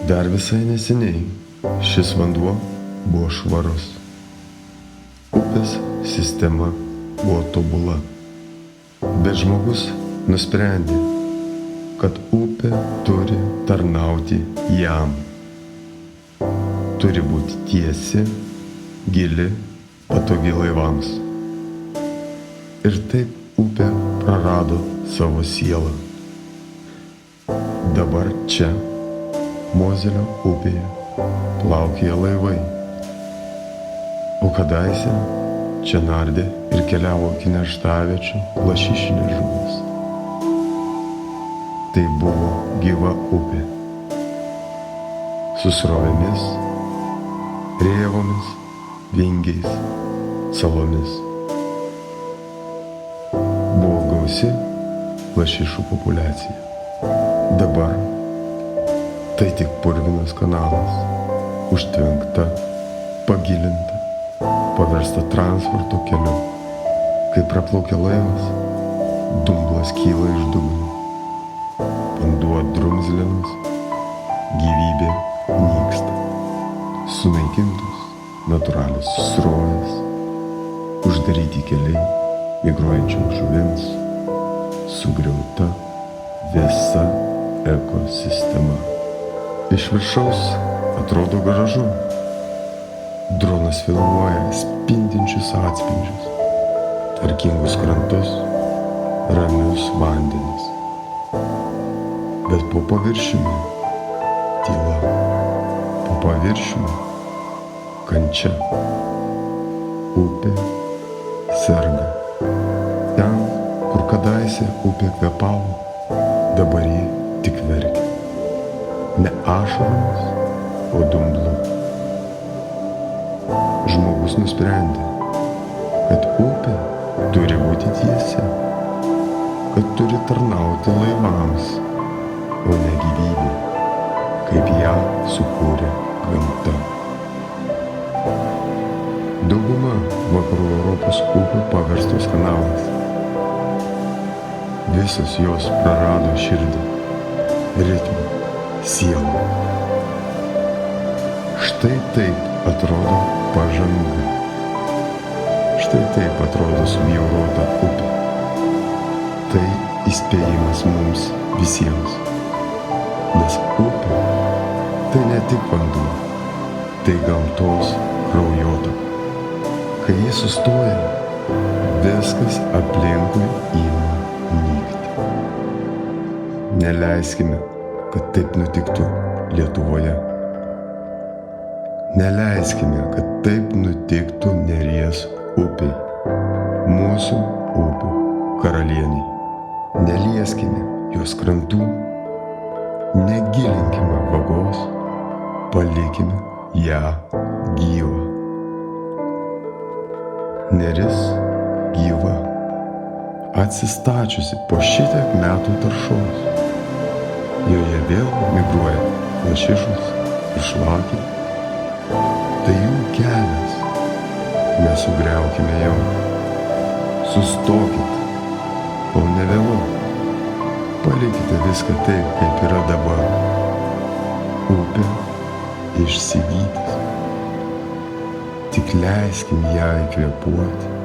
Dar visai neseniai šis vanduo buvo švarus. Upės sistema buvo tobula. Bet žmogus nusprendė, kad upė turi tarnauti jam. Turi būti tiesi, gili, patogi laivams. Ir taip upė prarado savo sielą. Dabar čia, Mozelio upėje, plaukė laivai. O kadaise čia nardė ir keliavo iki nerštaviečių lašišinės žuvys. Tai buvo gyva upė. Su srovėmis, rėvomis, vingiais, salomis. Buvo gausi lašišų populiacija. Dabar tai tik purvinas kanalas, užtvenkta, pagilinta, paversta transporto keliu. Kai praplaukia laivas, dumblas kyla iš dugno. Vanduo drumzlinas, gyvybė nyksta. Sunaikintos natūralios srovės, uždaryti keliai migruojančioms žuvims, sugriauta visa ekosistema. Iš viršaus atrodo gražu. Dronas filmuoja spindinčius atspindžius, tvarkingus krantus, ramius vandenis. Bet po paviršiumi tyla, po paviršiumi kančia. Upė serga. Ten, kur kadaise upė kvepavo, dabar ji tik verkia. Ne ašaromis, o dumblu. Žmogus nusprendė, kad upė turi būti tiesi, kad turi tarnauti laivams, o ne gyvybė, kaip ją sukūrė gamta. Dauguma vakarų Europos upių paverstos kanalais. Visos jos prarado širdį, ritmą, sielą. Štai taip atrodo pažanga. Štai taip atrodo subjaurota upė. Tai įspėjimas mums visiems. Nes upė tai ne tik vanduo, tai gamtos kraujotaka. Kai jis sustoja, viskas aplinkui ima nykti. Neleiskime, kad taip nutiktų Lietuvoje. Neleiskime, kad taip nutiktų Neries upei, mūsų upių karalieniai. Nelieskime jos krantų, negilinkime vagos, palikime ją gyvą. Neris gyva, atsistačiusi po šitiek metų taršos. Joje vėl migruoja lašišos ir šlakiai. Tai jų kelias. Nesugriaukime jo. Sustokite, kol nevėlu. Palikite viską taip, kaip yra dabar. Upė išsigydys. Tik leiskim ją įkvėpuoti.